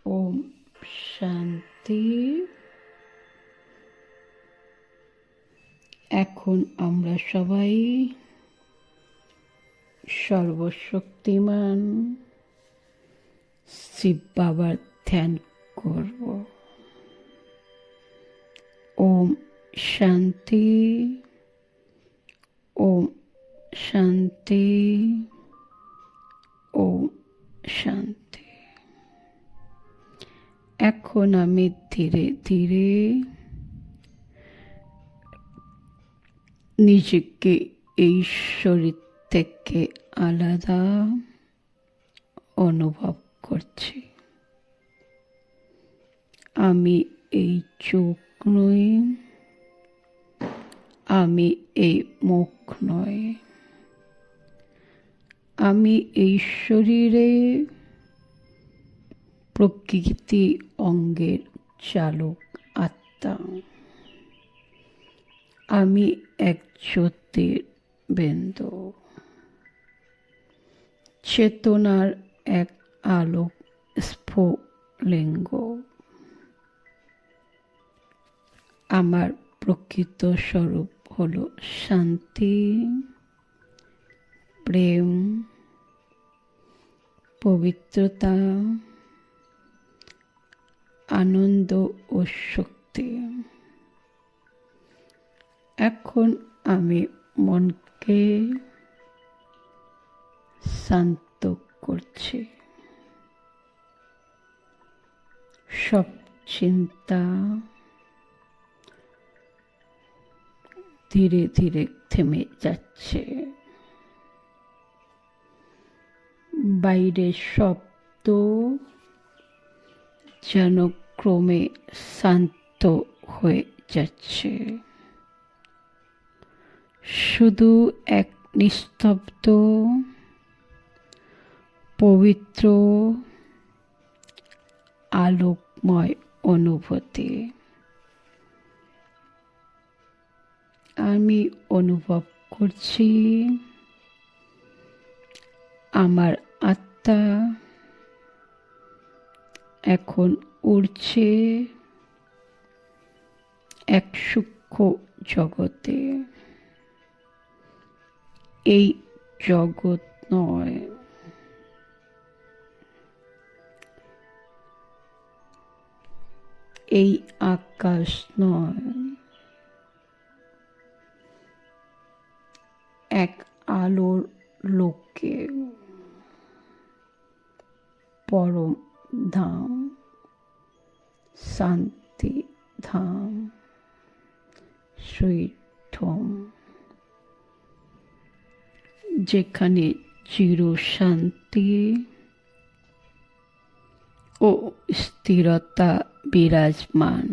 ওম শান্তি। এখন আমরা সবাই সর্বশক্তিমান শিব বাবার ধ্যান করব। ওম শান্তি, ওম শান্তি, ওম শান্তি। এখন আমি ধীরে ধীরে নিজেকে এই শরীর থেকে আলাদা অনুভব করছি। আমি এই চোখ নই, আমি এই মুখ নই, আমি এই শরীরে প্রকৃতি অঙ্গের চালক আত্মা। আমি এক জ্যোতির্বিন্দু, চেতনার এক আলোক স্ফুলিঙ্গ। আমার প্রকৃত স্বরূপ হল শান্তি, প্রেম, পবিত্রতা, আনন্দ ও শক্তি। এখন আমি মনকে শান্ত করছি। সব চিন্তা ধীরে ধীরে থেমে যাচ্ছে। বাইরের শব্দ যেন ক্রমে শান্ত হয়ে যাচ্ছে। শুধু এক নিস্তব্ধ, পবিত্র, আলোকময় অনুভূতি। আমি অনুভব করছি আমার আত্মা এখন উড়ছে এক সূক্ষ্ম জগতে। এই জগৎ নয়, এই আকাশ নয়, এক আলোর লোকে, পরম ধাম, শান্তি ধাম, সুইট হোম, যেখানে চির শান্তি ও স্থিরতা বিরাজমান।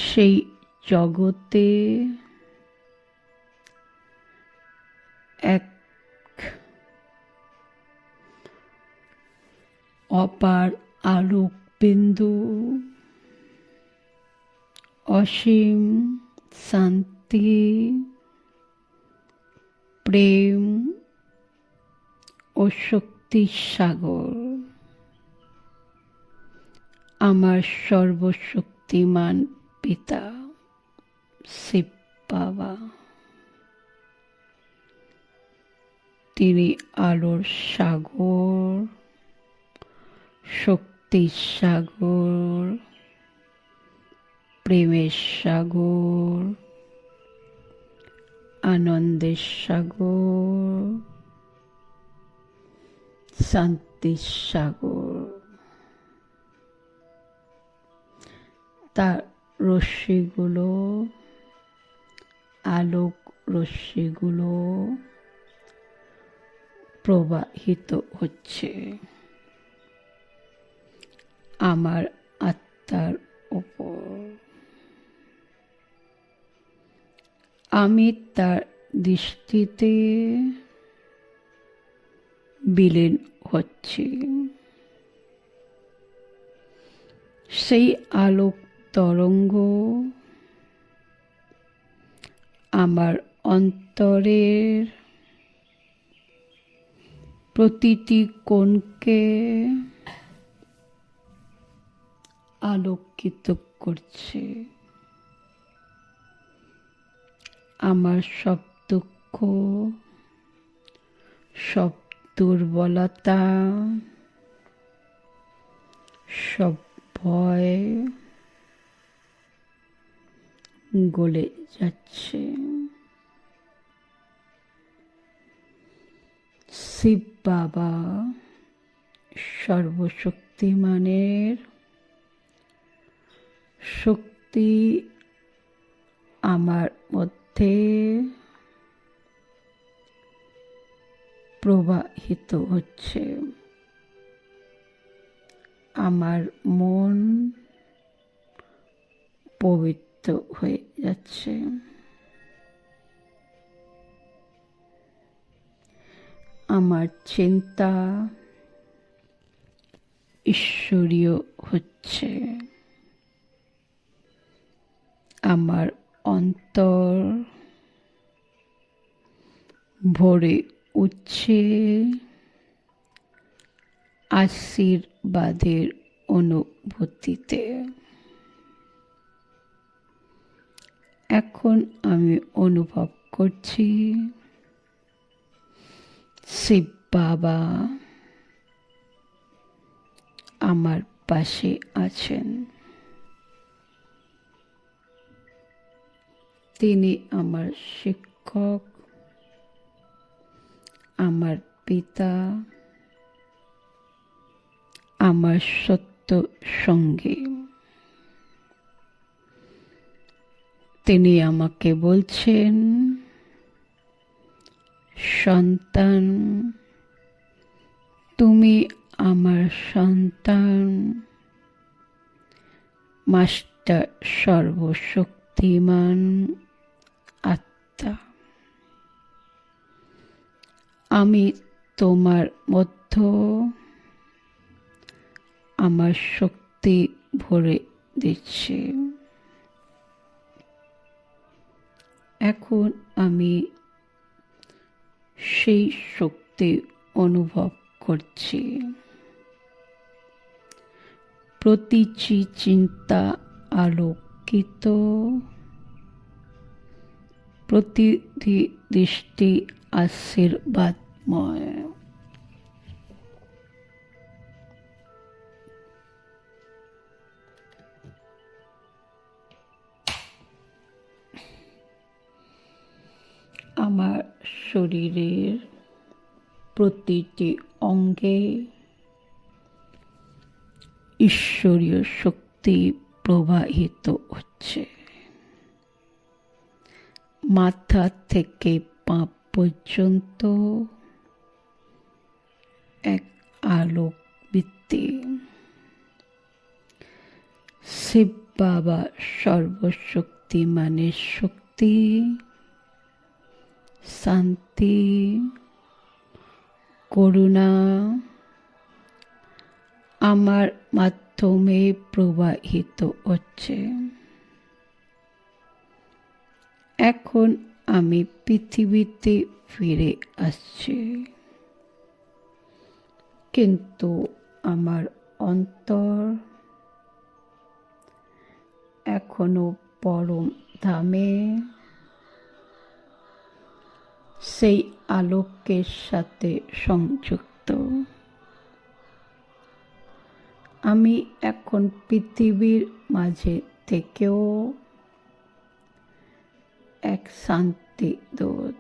সেই জগতে এক অপার আলোক বিন্দু, অসীম শান্তি, প্রেম ও শক্তির সাগর। আমার সর্বশক্তিমান পিতা শিব বাবা, তিনি আলোর সাগর, শক্তির সাগর, প্রেমের সাগর, আনন্দের সাগর, শান্তির সাগর। তার রশ্মিগুলো, আলোক রশ্মিগুলো প্রবাহিত হচ্ছে আমার আত্মার উপর। আমি তার দৃষ্টিতে বিলীন হচ্ছি। সেই আলোক তরঙ্গ আমার অন্তরের প্রতিটি কোণকে আলোকিত করছে। আমার সব দুঃখ, সব দুর্বলতা, সব ভয় গলে যাচ্ছে। শিব বাবা সর্বশক্তিমানের শক্তি আমার মধ্যে প্রবাহিত হচ্ছে। আমার মন পবিত্র হয়ে যাচ্ছে। আমার চিন্তা ঈশ্বরীয় হচ্ছে। আমার অন্তর ভরে উঠছে আশীর্বাদের অনুভূতিতে। এখন আমি অনুভব করছি শিব বাবা আমার পাশে আছেন। তিনি আমার শিক্ষক, আমার পিতা, আমার সত্য সঙ্গী। তিনি আমাকে বলছেন, সন্তান, তুমি আমার সন্তান। মাস্টার সর্বশক্তিমান আত্মা, আমি তোমার মধ্য আমার শক্তি ভরে দিচ্ছি। এখন আমি সেই শক্তি অনুভব করছি। প্রতিটি চিন্তা আলোকিত, প্রতিটি দৃষ্টি আশীর্বাদময়। আমার শরীরের প্রতিটি অঙ্গে ঈশ্বরীয় শক্তি প্রবাহিত হচ্ছে। মাথা থেকে পা পর্যন্ত এক আলোক বৃত্তি। শিব বাবা সর্বশক্তিমানের শক্তি, শান্তি, করুণা আমার মাধ্যমে প্রবাহিত হচ্ছে। এখন আমি পৃথিবীতে ফিরে আসছি, কিন্তু আমার অন্তর এখনো পরম ধামে সেই আলোকের সাথে সংযুক্ত। আমি এখন পৃথিবীর মাঝে থেকেও এক শান্তি দূত।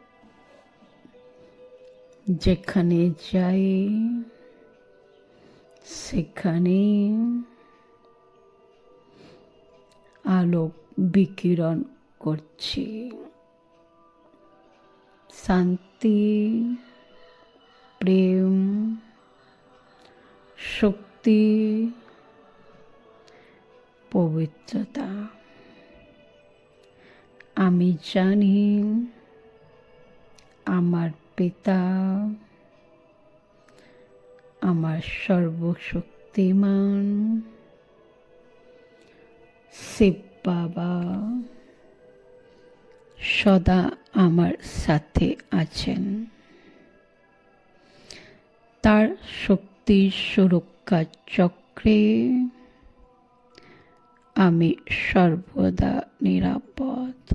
যেখানে যাই সেখানে আলোক বিকিরণ করছি। শান্তি, প্রেম, শক্তি, পবিত্রতা। আমি জানি আমার পিতা আমার সর্বশক্তিমান শিব বাবা সদা আমার সাথে আছেন। তার শক্তির সুরক্ষা চক্রে আমি সর্বদা নিরাপদ।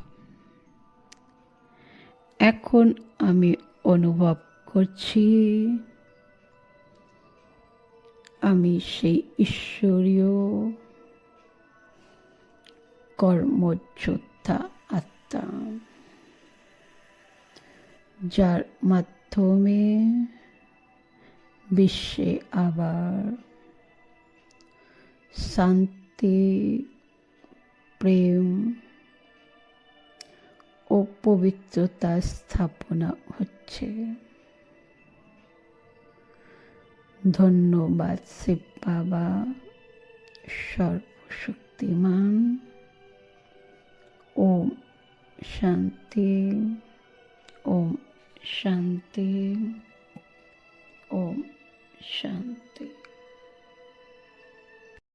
এখন আমি অনুভব করছি আমি সেই ঈশ্বরীয় কর্মযোদ্ধা আত্মা, যার মাধ্যমে বিশ্বে আবার শান্তি, প্রেম ও পবিত্রতা স্থাপনা হচ্ছে। ধন্যবাদ শিব বাবা সর্বশক্তিমান। ওম শান্তি, ওম শান্তি, ওম শান্তি।